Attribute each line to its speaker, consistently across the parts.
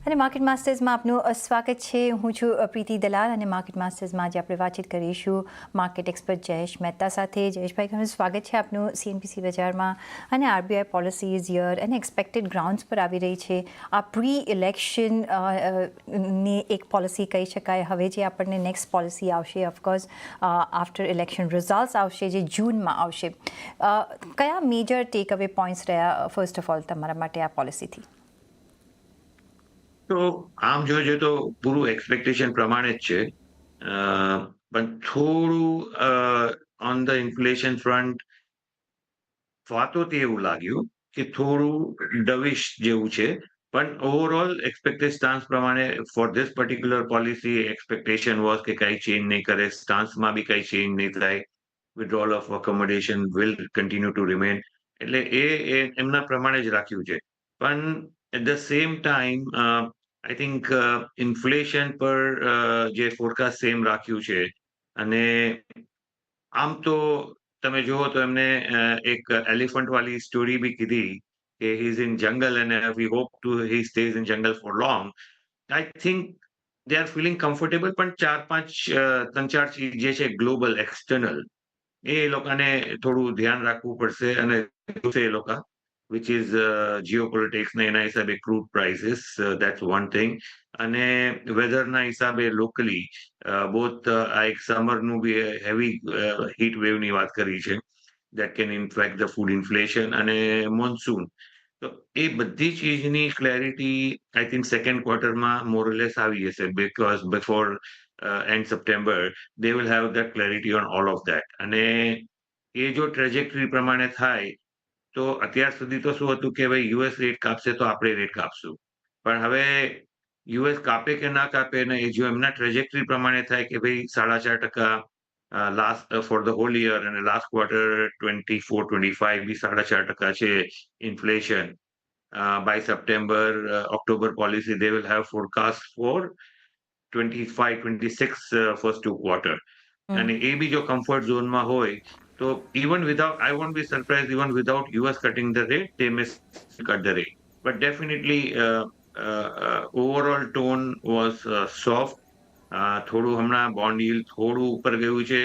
Speaker 1: અને માર્કેટ માસ્ટર્સમાં આપનું સ્વાગત છે. હું છું પ્રીતિ દલાલ અને માર્કેટ માસ્ટર્સમાં આજે આપણે વાતચીત કરીશું માર્કેટ એક્સપર્ટ જયેશ મહેતા સાથે. જયેશભાઈ, ઘણું સ્વાગત છે આપનું CNBC બજારમાં. અને RBI પોલિસીઝ યર અને એક્સપેક્ટેડ ગ્રાઉન્ડ્સ પર આવી રહી છે. આ પ્રી ઇલેક્શન ની એક પોલિસી કહી શકાય. હવે જે આપણને નેક્સ્ટ પોલિસી આવશે, ઓફકોર્સ આફ્ટર ઇલેક્શન રિઝલ્ટ્સ આવશે જે જૂનમાં આવશે. કયા મેજર ટેક અવે પોઈન્ટ્સ રહ્યા ફર્સ્ટ ઓફ ઓલ તમારા માટે આ પોલિસીથી?
Speaker 2: તો આમ જોઈએ તો પૂરું એક્સપેક્ટેશન પ્રમાણે જ છે, પણ થોડું ઓન ધ ઇન્ફ્લેશન ફ્રન્ટ વાતોથી એવું લાગ્યું કે થોડું ડવિશ જેવું છે. પણ ઓવરઓલ એક્સપેક્ટેડ સ્ટાન્સ પ્રમાણે for this particular policy expectation was કે કઈ ચેન્જ નહીં કરે, સ્ટાન્સમાં બી કઈ ચેન્જ નહીં થાય, withdrawal of accommodation will continue to remain. એટલે એ એમના પ્રમાણે જ રાખ્યું છે. પણ at the same time I think inflation પર જે ફોરકાસ્ટ સેમ રાખ્યું છે. અને આમ તો તમે જુઓ તો એમને એક એલિફન્ટ વાળી સ્ટોરી બી કીધી કે હી ઇઝ ઇન જંગલ અને we hope to he stays in jungle for long. I think they are feeling comfortable, પણ ત્રણ ચાર ચીજ જે છે ગ્લોબલ એક્સટર્નલ એ લોકોને થોડું ધ્યાન રાખવું પડશે. અને એ લોકો which is geopolitics ને એના હિસાબે crude prices, that's one thing. અને વેધરના હિસાબે લોકલી બોથ આ એક સમરનું બી હેવી હીટ વેવની વાત કરી છે, that can impact the food inflation અને મોન્સૂન. તો એ બધી ચીજની ક્લેરિટી આઈ થિંક સેકન્ડ ક્વાર્ટરમાં મોરલેસ આવી જશે, because before and September they will have that clarity on all of that. અને એ જો ટ્રેજેક્ટરી પ્રમાણે થાય તો અત્યાર સુધી તો શું હતું કે ભાઈ યુએસ રેટ કાપશે તો આપણે રેટ કાપશું. પણ હવે યુએસ કાપે કે ના કાપે ને એ જો એમના ટ્રેજેક્ટરી પ્રમાણે થાય કે ભાઈ 4.5% last for the whole year અને લાસ્ટ ક્વાર્ટર 24-25 બી 4.5% છે inflation. By September October policy they will have forecast for 25-26 first two quarter. અને એ બી જો કમ્ફર્ટ ઝોનમાં હોય તો even without, I won't be surprised even without US cutting the rate, they may cut the rate. But definitely, overall tone was soft. થોડું હમણાં bond yield થોડું ઉપર ગયું છે,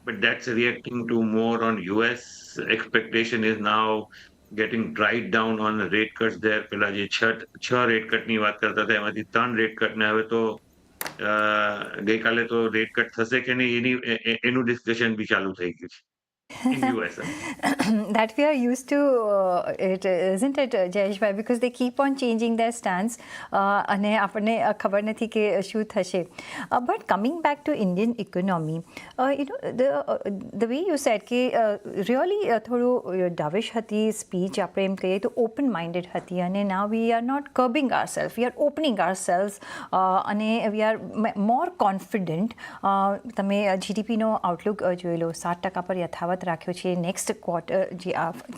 Speaker 2: but that's reacting to more on US. Expectation is now getting dried down on the rate cuts there. પેલા જે છ rate cut ની વાત કરતા હતા એમાંથી 3 rate cut ને હવે તો ગઈકાલે તો રેટ કટ થશે કે નહીં એનું ડિસ્કશન બી ચાલુ થઈ ગયું છે in US.
Speaker 1: That we are used to it, isn't it, Jayesh? Because they keep on changing their stance અને આપણને ખબર નથી કે શું થશે. But coming back to Indian economy, the way you said કે really થોડું dovish હતી સ્પીચ, આપણે એમ કહીએ તો ઓપન માઇન્ડેડ હતી. અને now we are not curbing ourselves, we are opening ourselves અને we are more confident. તમે જીડીપીનો આઉટલુક જોઈ લો, 7% પર યથાવત રાખ્યો છે. નેક્સ્ટ ક્વાર્ટર જે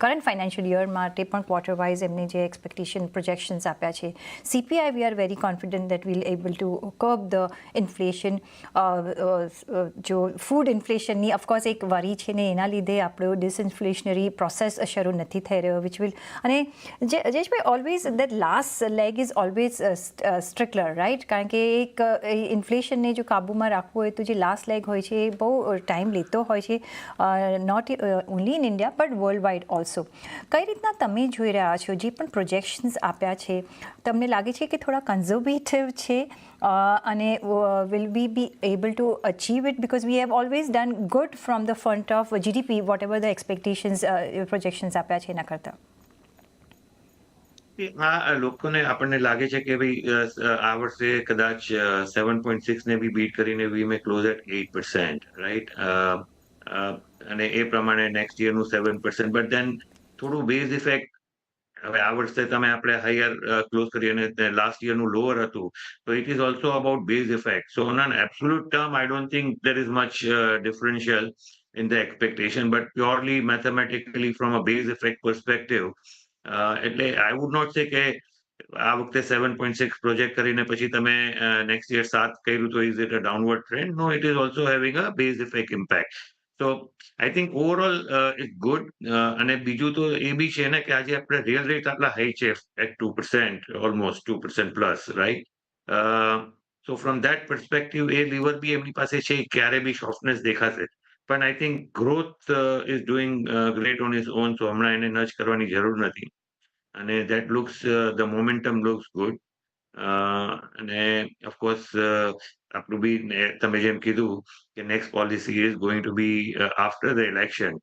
Speaker 1: કરંટ ફાઇનાન્શિયલ યર માટે પણ ક્વાર્ટર વાઇઝ એમને જે એક્સપેક્ટેશન પ્રોજેક્શન્સ આપ્યા છે. CPI V are very confident that will able to kerb the inflation. જો ફૂડ ઇન્ફ્લેશનની ઓફકોર્સ એક વરી છે ને એના લીધે આપણો ડિસઇન્ફ્લેશનરી પ્રોસેસ શરૂ નથી થઈ રહ્યો, વિચ વિલ. અને Jayeshbhai, always that last leg is always stricter, right? કારણ કે એક ઇન્ફ્લેશનને જો કાબૂમાં રાખવું હોય તો જે લાસ્ટ લેગ હોય છે એ બહુ ટાઈમ લેતો હોય છે, not only in India but world wide also. કઈ રીતના તમે જોઈ રહ્યા છો જે પણ પ્રોજેક્શન્સ આપ્યા છે? તમને લાગે છે કે થોડા કન્ઝર્વેટિવ છે અને will we be able to achieve it? Because we have always done good from the front of GDP, whatever the expectations projections આપ્યા છે એના કરતાં.
Speaker 2: આ લોકોને આપણને લાગે છે કે ભાઈ આ વર્ષે કદાચ 7.6 ને બી બીટ કરીને વી મે ક્લોઝ એટ 8%, રાઈટ? અને એ પ્રમાણે નેક્સ્ટ યરનું 7%. બટ ધેન થોડું બેઝ ઇફેક્ટ, હવે આ વર્ષે તમે આપણે હાયર ક્લોઝ કરી અને લાસ્ટ યરનું લોઅર હતું, તો it is also about base effect. So on an absolute term I don't think there is much differential in the expectation, but purely mathematically from a base effect perspective, એટલે I would not સે કે આ વખતે 7.6 project કરીને પછી તમે next year 7 કર્યું તો is it a downward trend? No, it is also having a base effect impact. So I think overall it's good. અને બીજું તો એ બી છે ને કે આજે આપણે રિયલ રેટ આટલા હાઈ છે at 2%, almost 2% plus, right? So from that perspective a lever be એમની પાસે છે, ક્યારે બી સોફ્ટનેસ દેખાશે. પણ I think growth is doing great on its own, so હમણાં એને નચ કરવાની જરૂર નથી. અને that looks, the momentum looks good. અને ઓફકોર્સ આપણું બી તમે જેમ કીધું કે next policy is going to be after the election.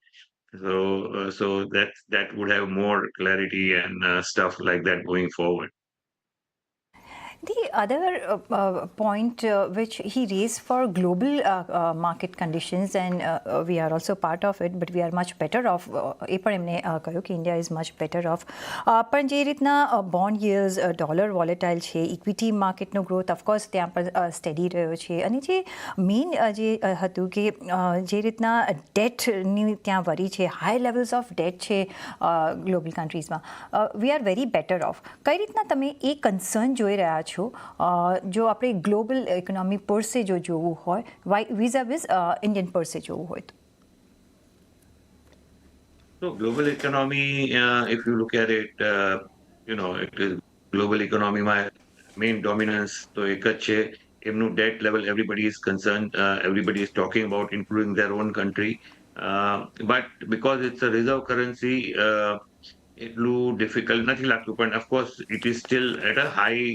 Speaker 2: So that would have more clarity and stuff like that going forward.
Speaker 1: The other point which he raised for global market conditions, and we are also part of it, but we are much better off. એ પણ એમને કહ્યું કે India is much better off. પણ જે રીતના bond yields dollar volatile છે, equity માર્કેટનો ગ્રોથ ઓફકોર્સ ત્યાં પણ સ્ટેડી રહ્યો છે, અને જે મેઇન જે હતું કે જે રીતના ડેટની ત્યાં વરી છે, હાઈ લેવલ્સ ઓફ ડેટ છે ગ્લોબલ કન્ટ્રીઝમાં, we are very better off. કઈ રીતના તમે એ કન્સર્ન જોઈ રહ્યા છો જો આપણે ગ્લોબલ ઇકોનોમી પરસે જો જોવું હોય વિઝાવિઝ ઇન્ડિયન પરસે જોવું હોય તો?
Speaker 2: So global economy, if you look at it, it is global economy. My main dominance તો એક જ છે, એમનું debt level. Everybody is concerned. Everybody is talking about including their own country. But because it's a reserve currency, એટલું difficult નથી લાગતું. પણ of course it is still at a high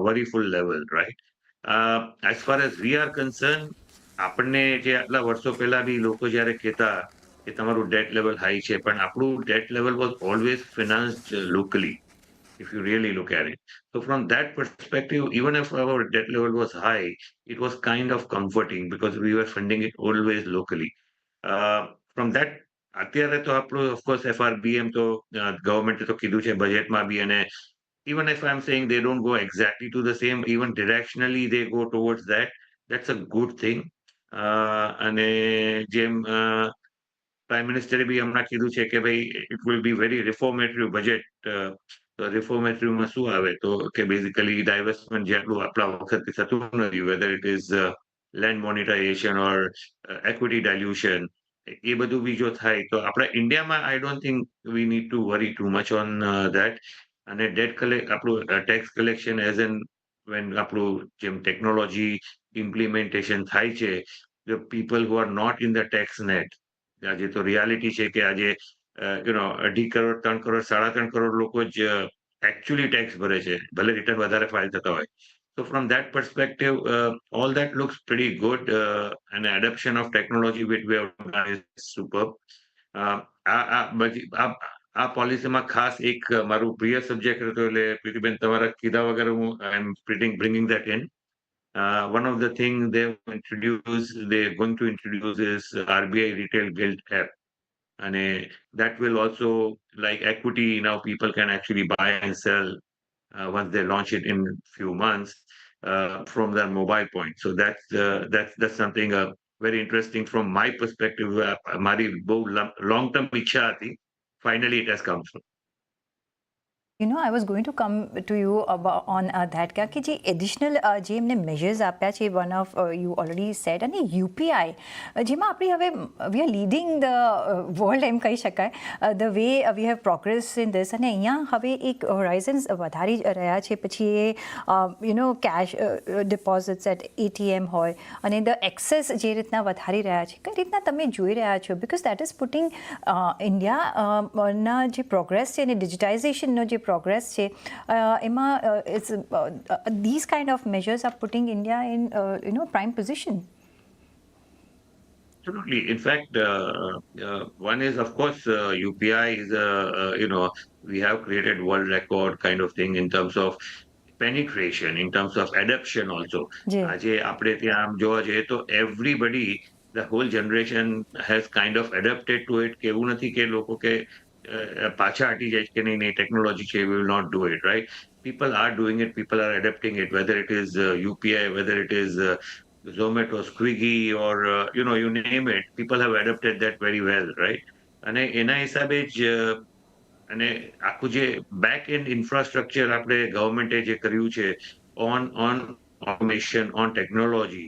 Speaker 2: worryful level, right? As far as we are concerned, આપણને જે આટલા વર્ષો પહેલા બી લોકો જ્યારે કહેતા કે તમારું ડેટ લેવલ હાઈ છે, પણ આપણું debt level was always financed locally, if you really look at it. So from that perspective, even if our debt level was high, it was kind of comforting because we were funding it always locally. From that, અત્યારે તો આપણું of course FRBM તો ગવર્મેન્ટે તો કીધું છે બજેટમાં બી, અને even if I'm saying they don't go exactly to the same, even directionally they go towards that. That's a good thing. અને જેમ પ્રાઇમ મિનિસ્ટરે બી હમણાં કીધું છે કે ભાઈ it will be very reformatory budget. તો રિફોર્મેટરીમાં શું આવે તો કે બેઝિકલી ડાયવર્સમેન્ટ જેટલું આપણા વખતથી થતું નથી, whether it is land monetization or equity dilution, એ બધું બી જો થાય તો આપણા ઇન્ડિયામાં I don't think we need to worry too much on that. અને ડેટ આપણું tax collection as and when આપણું જેમ ટેકનોલોજી ઇમ્પ્લિમેન્ટેશન થાય છે, the people who are not in the tax net, આજે તો રિયાલિટી છે કે આજે 2.5 કરોડ 3 કરોડ 3.5 કરોડ લોકો જ એકચ્યુઅલી ટેક્સ ભરે છે, ભલે રિટર્ન વધારે ફાઇલ થતા હોય. So from that perspective, all that looks pretty good, and adoption of technology which we have done is superb. આ પોલિસીમાં ખાસ એક મારું પ્રિય સબ્જેક્ટ હતો, એટલે પ્રીતિબેન તમારા કીધા વગર હું આઈ એમ bringing that in. One of the things they're going to introduce is RBI Retail Guild app. And that will also, like equity, now people can actually buy and sell once they launch it in few months from their mobile point. So that's something very interesting from my perspective. મારી બહુ long term ઈચ્છા હતી. Finally it has come through.
Speaker 1: I was going to come to you on that કે જે additional જે એમને measures આપ્યા છે, one of you already said, અને યુપીઆઈ જેમાં આપણી હવે we are leading the world એમ કહી શકાય, the way we have progress in this. અને અહીંયા હવે એક હોરાઇઝન્સ વધારી રહ્યા છે, પછી એ કેશ ડિપોઝિટ્સ એટ ATM હોય, અને ધ એક્સેસ જે રીતના વધારી રહ્યા છે, કઈ રીતના તમે જોઈ રહ્યા છો? બિકોઝ દેટ ઇઝ પુટિંગ ઇન્ડિયાના જે પ્રોગ્રેસ છે અને ડિજિટાઇઝેશનનો જે progress છે એમાં it's these kind of measures are putting India in prime position.
Speaker 2: Absolutely. In fact, one is, of course, UPI is, we have created world record kind of thing in terms of penetration, in terms of adoption also. આજે આપણે ત્યાં આમ જોવા જઈએ તો everybody, the whole generation has kind of adapted to it. કે એવું નથી કે લોકો કે પાછા હટી જાય કે નહીં ટેકનોલોજી છે, we will not do it, right? People are doing it, people are adapting it, whether it is UPI, whether it is Zomato, Swiggy, or you name it, people have adopted that very well, right? અને એના હિસાબે જ અને આખું જે back and infrastructure આપણે ગવર્મેન્ટે જે કર્યું છે on automation, on technology,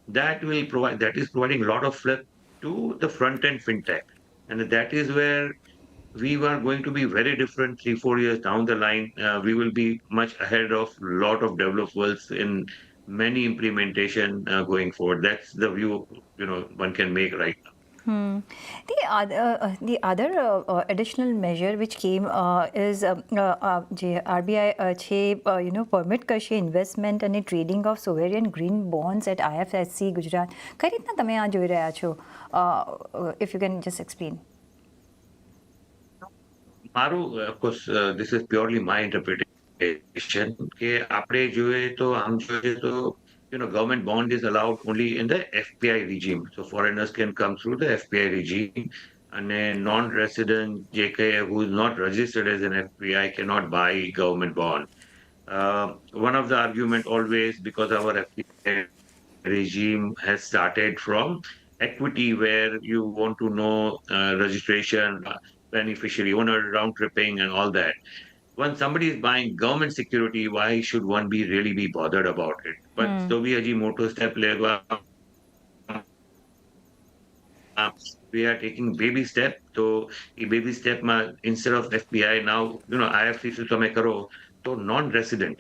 Speaker 2: that is providing a lot of to the front end fintech. And that is where we were going to be very different 3 4 years down the line. We will be much ahead of a lot of developers in many implementation going forward. That's the view one can make right now.
Speaker 1: Hmm. The other additional measure which came is જે RBI છે permit કરશે investment અને trading of sovereign green bonds at IFSC Gujarat. કઈ રીતના તમે આ જોઈ રહ્યા છો? If you can just explain.
Speaker 2: મારું of course this is purely my interpretation કે આપણે જોઈએ તો આમ જોઈએ તો government bond is allowed only in the FPI regime, so foreigners can come through the FPI regime, and a non-resident JK who is not registered as an FPI cannot buy government bond. One of the argument always, because our FPI regime has started from equity, where you want to know registration, beneficiary owner, round tripping, and all that. When somebody is buying government security, why should one be really be bothered about it? But
Speaker 1: Hmm.
Speaker 2: तो भी अजी मोटो step लेगा. We are taking baby step. So A baby step માં instead of FPI now, IFCC તમે કરો તો non-resident,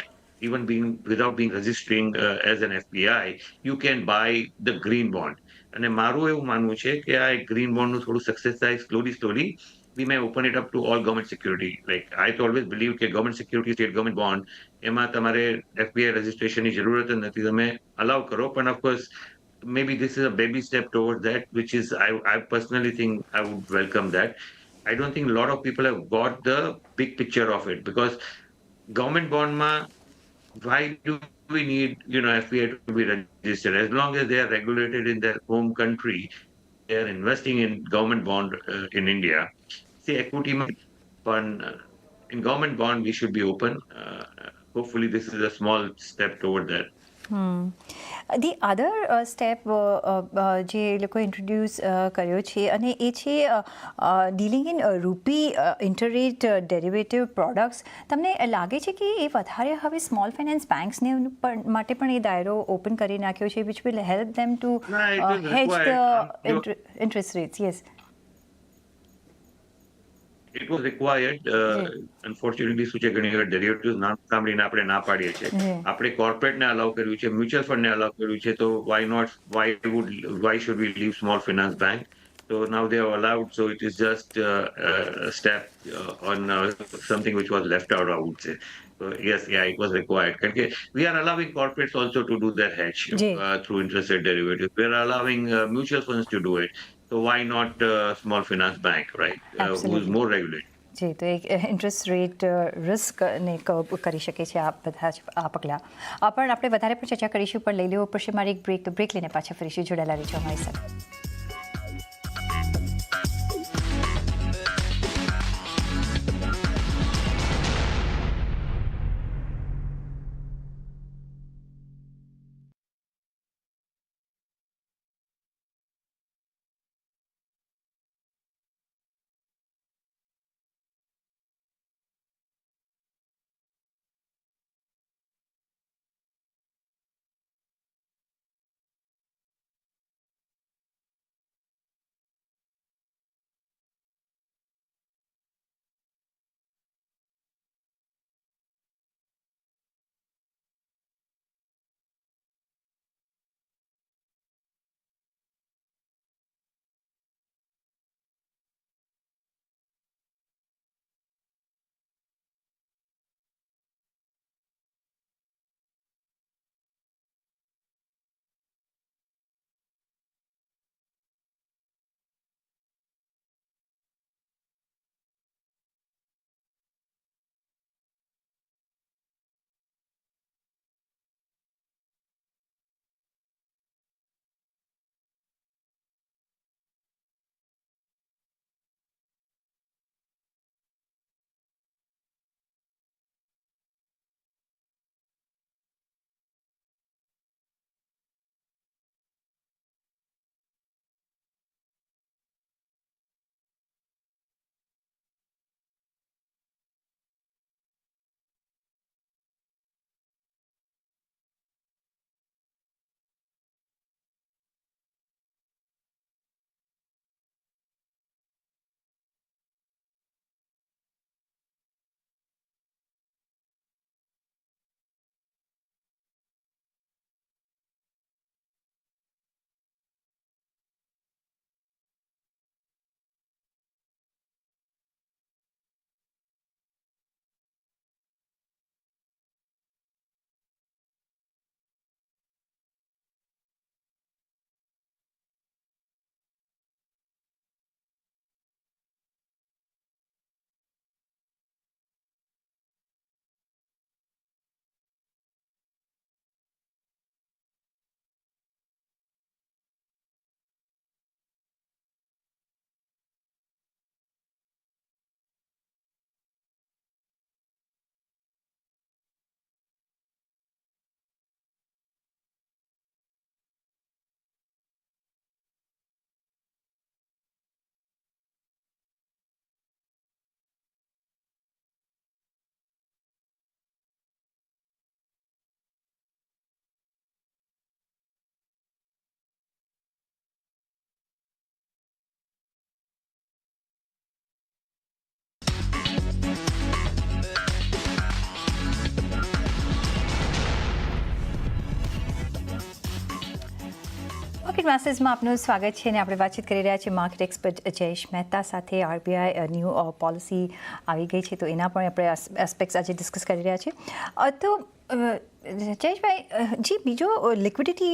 Speaker 2: even being without being registering as an FPI, you can buy the green bond. અને મારું એવું માનવું છે કે આ green bond નું થોડું success થાય slowly we may open it up to all government security. Like I always believe કે government security, state government bond, એમાં તમારે FPI registration ની જરૂરત જ નથી, તમે allow કરો. પણ of course maybe this is a baby step towards that, which is I personally think I would welcome that. I don't think a lot of people have got the big picture of it, because government bond ma, why do we need FPI to be registered? As long as they are regulated in their home country, they are investing in government bond in India. See, equity fund in government bond we should be open. Hopefully, this is a small step toward that.
Speaker 1: The other step જે એ લોકો introduce કર્યો છે અને એ છે dealing in રૂપી ઇન્ટરેટ derivative products. તમને લાગે છે કે એ વધારે હવે સ્મોલ ફાઇનાન્સ બેંક્સને માટે પણ એ દાયરો ઓપન કરી નાખ્યો છે, which will help them to
Speaker 2: It is
Speaker 1: Hage
Speaker 2: required.
Speaker 1: The interest rates? Yes.
Speaker 2: It was required. Unfortunately, શું છે, ઘણી વાર ડેરિવેટિવ્સ નામ સાંભળીને આપણે ના પાડીએ છીએ. આપણે કોર્પોરેટને અલાઉ કર્યું છે, મ્યુચ્યુઅલ ફંડને અલાઉ કર્યું છે, તો why should we leave small finance bank? So now they are allowed. So it is just a step on something which was left out, I would say. So yes, yeah, it was required. Okay. We are allowing corporates also to do their hedge
Speaker 1: G.
Speaker 2: through interest rate derivatives. We are allowing mutual funds to do it. So why not small finance bank, right? Who is
Speaker 1: Absolutely.
Speaker 2: more regulated?
Speaker 1: જી, તો એક interest rate રિસ્કને kerb કરી શકે છે આ બધા જ આ પગલાં. પણ આપણે વધારે પણ ચર્ચા કરીશું, પણ લઈ લેવો પડશે મારી એક બ્રેક. તો બ્રેક લઈને પાછા ફરીશું. જોડાયેલા રહીશું અમારી સાથે. માર્કેટ માસ્ટર્સમાં આપનું સ્વાગત છે અને આપણે વાતચીત કરી રહ્યા છીએ માર્કેટ એક્સપર્ટ જયેશ મહેતા સાથે. આરબીઆઈ ન્યૂ પોલિસી આવી ગઈ છે તો એના પણ આપણે એસ્પેક્ટ્સ આજે ડિસ્કસ કરી રહ્યા છીએ. તો જયેશભાઈ જી, બીજો લિક્વિડિટી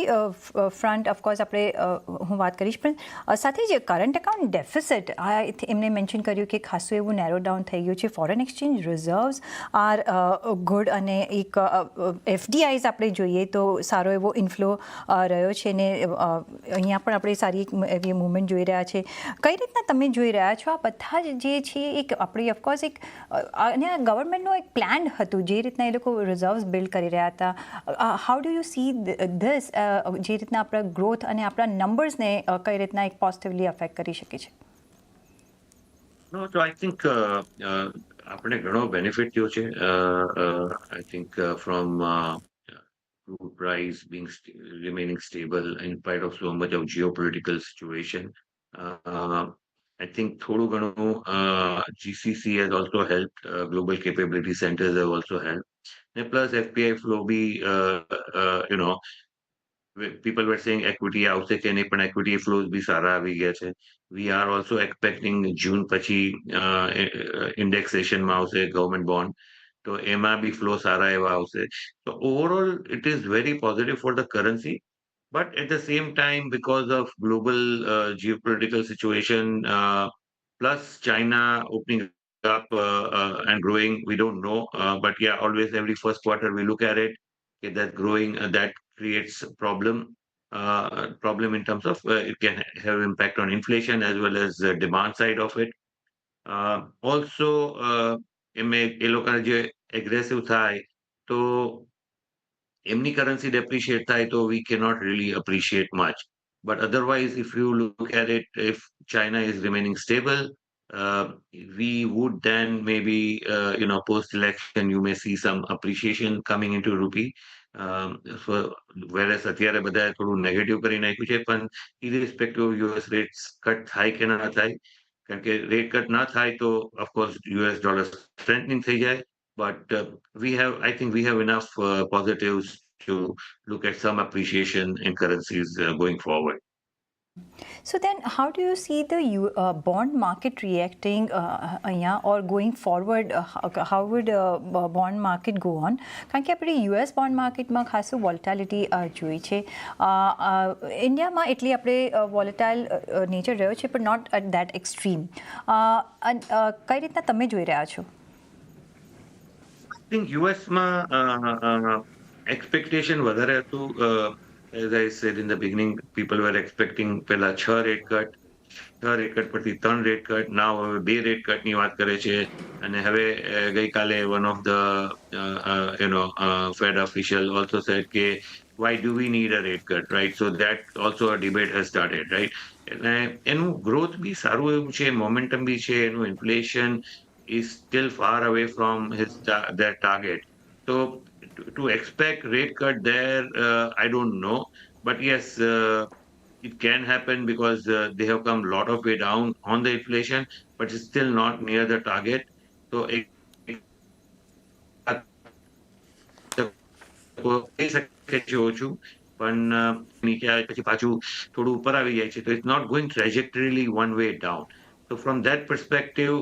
Speaker 1: ફ્રન્ટ ઓફકોર્સ આપણે હું વાત કરીશ, પણ સાથે જ કરંટ એકાઉન્ટ ડેફિસિટ એમને મેન્શન કર્યું કે ખાસું એવું નેરો ડાઉન થઈ ગયું છે. Foreign exchange reserves are good અને એક એફડીઆઈઝ આપણે જોઈએ તો સારો એવો ઇન્ફ્લો રહ્યો છે ને અહીંયા પણ આપણે સારી એક એવી મુવમેન્ટ જોઈ રહ્યા છે. કઈ રીતના તમે જોઈ રહ્યા છો આ બધા જે છે? એક આપણી ઓફકોર્સ એક અને ગવર્મેન્ટનું એક પ્લાન હતું જે રીતના એ લોકો રિઝર્વ્સ બિલ્ડ કરી રહ્યા હતા. How do you see this, જે રીતના આપણા ગ્રોથ અને આપણા નંબર્સને કઈ રીતના એક પોઝિટિવલી અફેક્ટ કરી શકે છે?
Speaker 2: No, so I think આપણે ઘણો બેનિફિટ થયો છે. I think from crude price remaining stable in spite of so much of geopolitical situation. I think થોડું ઘણું GCC has also helped. Global capability centers have also helped. And plus FPI flow bhi, people were saying equity આવશે કે નહીં, પણ equity flows બી સારા આવી ગયા છે. We are also expecting June પછી indexation માં આવશે government bond, તો એમાં બી flow સારા એવા આવશે. So overall it is very positive for the currency, but at the same time because of global geopolitical situation, plus China opening up and growing, we don't know, but yeah, always every first quarter we look at it, okay, that growing, that creates a problem in terms of it can have impact on inflation as well as the demand side of it. Also, એ લોકોને જે aggressive થાય તો એમની currency depreciate થાય તો we cannot really appreciate much. But otherwise, if you look at it, if China is remaining stable, uh, we would then maybe, post-election, you may see some appreciation coming into rupee. So whereas અત્યારે બધા થોડું negative કરી નાખ્યું છે, પણ irrespective of US rates cut થાય કે ના થાય, કારણ કે રેટ કટ ના થાય તો ઓફકોર્સ US ડોલર સ્ટ્રેન્થનિંગ થઈ જાય. But I think we have enough positives to look at some appreciation in currencies going forward.
Speaker 1: So then how do you see the bond market reacting or going forward? How would bond market go on? કારણ કે આપણે US bond marketમાં ખાસું volatility જોઈ છે. ઇન્ડિયામાં એટલી આપણે volatile nature રહ્યો છે, પણ નોટ એટ દેટ એક્સ્ટ્રીમ. કઈ રીતના તમે જોઈ રહ્યા છો?
Speaker 2: I think US માં expectation વધારે હતું. As I said in the beginning, people were expecting પેલા 6 rate cut, 6 rate cut પરથી 3 rate cut, now હવે 2 rate cut ની વાત કરે છે. અને હવે ગઈકાલે one of the Fed official also said કે why do we need a rate cut, right? So that also a debate has started, right? અને એનું growth બી સારું એવું છે, momentum બી છે, એનું inflation is still far away from their target. So to expect rate cut there, I don't know. But yes, it can happen because they have come a lot of way down on the inflation, but it's still not near the target. So કહી શકે છે ઓછું, પણ નીચે આવે પછી પાછું થોડું ઉપર આવી જાય છે, તો it's not going trajectorily one way down. So from that perspective,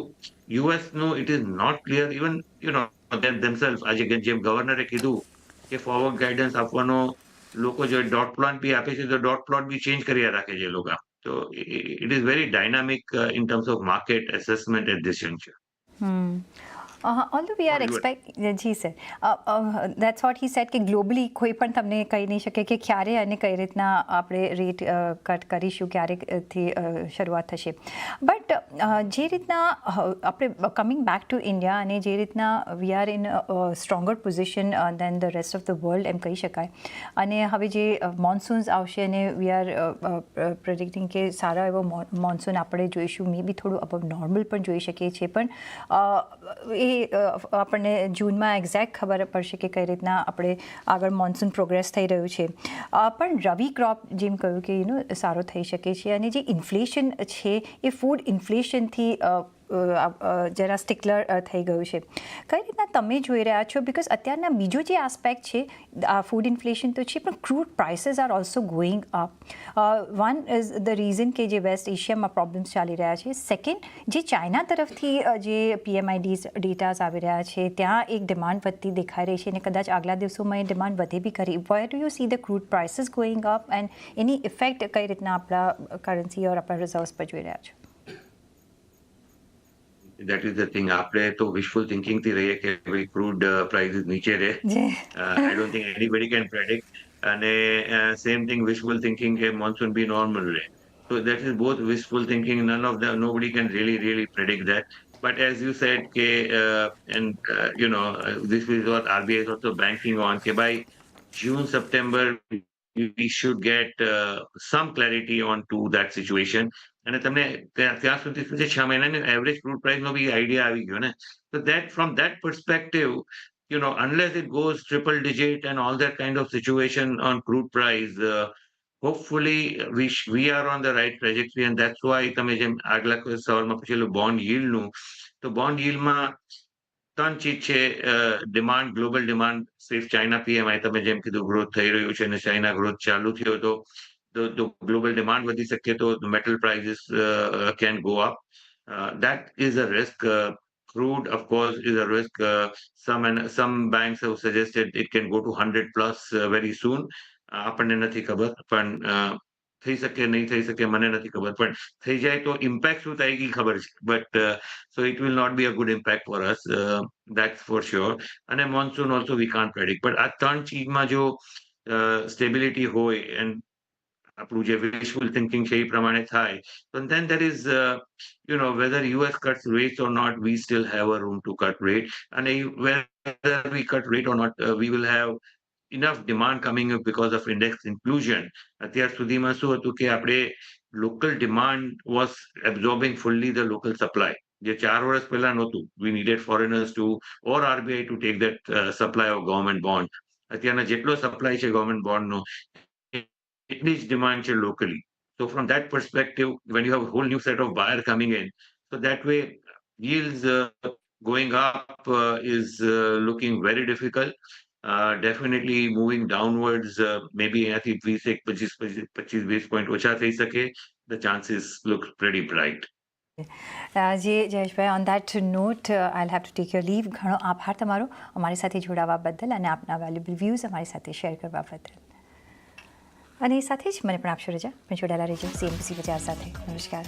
Speaker 2: US no, it is not clear. Even themselves, આજે જેમ ગવર્નરે કીધું કે ફોરવર્ડ ગાઈડન્સ આપવાનો, લોકો જો ડોટ પ્લોટ બી આપે છે તો ડોટ પ્લોટ બી ચેન્જ કર્યા રાખે છે લોકો. So it is very dynamic in terms of market assessment at this juncture.
Speaker 1: Although we are expecting, જી sir, that's what he said કે ગ્લોબલી કોઈ પણ તમને કહી નહીં શકે કે ક્યારે અને કઈ રીતના આપણે રેટ કટ કરીશું, ક્યારેથી શરૂઆત થશે. બટ જે રીતના આપણે કમિંગ બેક ટુ ઇન્ડિયા અને જે રીતના we are in stronger position than the rest of the world એમ કહી શકાય. અને હવે જે મોન્સૂન્સ આવશે અને વી આર પ્રેડિક્ટિંગ કે સારા એવો મોન્સૂન આપણે જોઈશું, મે બી થોડું અબવ નોર્મલ પણ જોઈ શકીએ છીએ. પણ એ આપણને જૂનમાં એક્ઝેક્ટ ખબર પડશે કે કઈ રીતના આપણે આગળ મોન્સૂન પ્રોગ્રેસ થઈ રહ્યું છે. પણ રવિ ક્રોપ જેમ કહ્યું કે સારો થઈ શકે છે. અને જે ઇન્ફ્લેશન છે એ ફૂડ ઇન્ફ્લેશનથી જરા સ્ટિકલર થઈ ગયું છે. કઈ રીતના તમે જોઈ રહ્યા છો? બિકોઝ અત્યારના બીજો જે આસ્પેક્ટ છે, ફૂડ ઇન્ફ્લેશન તો છે, પણ crude prices are also going up. One is the reason કે જે વેસ્ટ એશિયામાં પ્રોબ્લેમ્સ ચાલી રહ્યા છે. સેકન્ડ, જે ચાઇના તરફથી જે PMI ડેટાઝ આવી રહ્યા છે, ત્યાં એક ડિમાન્ડ વધતી દેખાઈ રહી છે અને કદાચ આગલા દિવસોમાં એ ડિમાન્ડ વધે બી ખરી. Where do you see the crude prices going up and any effect કઈ રીતના આપણા કરન્સી ઓર આપણા રિઝર્વ્સ પર જોઈ રહ્યા છો?
Speaker 2: That is the thing. આપણે તો wishful thinking થી રહીએ કે ભાઈ crude prices નીચે રહે. I don't think anybody can predict. અને same thing wishful thinking કે monsoon be normal રહે. So that is both wishful thinking. Nobody can really predict that. But as you said, this is what RBI is also banking on. By June, September, we should get some clarity on to that situation. અને તમને ત્યાં સુધી 6 મહિનાની average crude પ્રાઇસનો બી idea આવી ગયો ને. So that from that perspective, unless it goes triple digit and all that kind of situation on crude price, hopefully we are on the right trajectory, and that's why તમે જેમ આગલા સવાલમાં પૂછેલું bond yield નું, તો bond yieldમાં ત્રણ ચીજ છે. Demand, global demand, સિર્ફ China PMI તમે જેમ કીધું ગ્રોથ થઈ રહ્યું છે અને ચાઇના ગ્રોથ ચાલુ થયો તો ગ્લોબલ ડિમાન્ડ વધી શકે તો metal prices can go up. That is a risk. Crude, of course, is a risk. Some banks have suggested it can go to 100 plus very soon. આપણને નથી ખબર, પણ થઈ શકે નહીં થઈ શકે મને નથી ખબર, પણ થઈ જાય તો ઇમ્પેક્ટ શું થાય એ ખબર છે. But so it will not be a good impact for us, that's for sure. અને monsoon also we can't predict. but આ ત્રણ ચીજમાં જો સ્ટેબિલિટી હોય and આપણું જે wishful thinking છે એ પ્રમાણે થાય, so then there is whether US cuts rates or not, we still have a room to cut rate. And whether we cut rate or not, we will have enough demand coming up because of index inclusion. અત્યાર સુધીમાં શું હતું કે આપણે local demand was absorbing fully the local supply, જે 4 વર્ષ પહેલા નહોતું. We needed foreigners to or RBI to take that supply of government bond. અત્યારના જેટલો સપ્લાય છે ગવર્મેન્ટ બોન્ડનો એટલી જ ડિમાન્ડ છે locally. So from that perspective, when you have a whole new set of buyer coming in, so that way yields going up is looking very difficult. Definitely moving downwards, maybe એનાથી 25 basis point ઓછા થઈ શકે. The chances look pretty bright.
Speaker 1: જી Jayeshbhai, on that note I have to take your leave. ઘણો આભાર તમારો અમારી સાથે જોડાવા બદલ અને આપના વેલ્યુબલ વ્યૂઝ અમારી સાથે શેર કરવા બદલ. અને એ સાથે જ મને પણ આપશો રજા. પણ જોડાયેલા રહેજો CNBC બજાર સાથે. નમસ્કાર.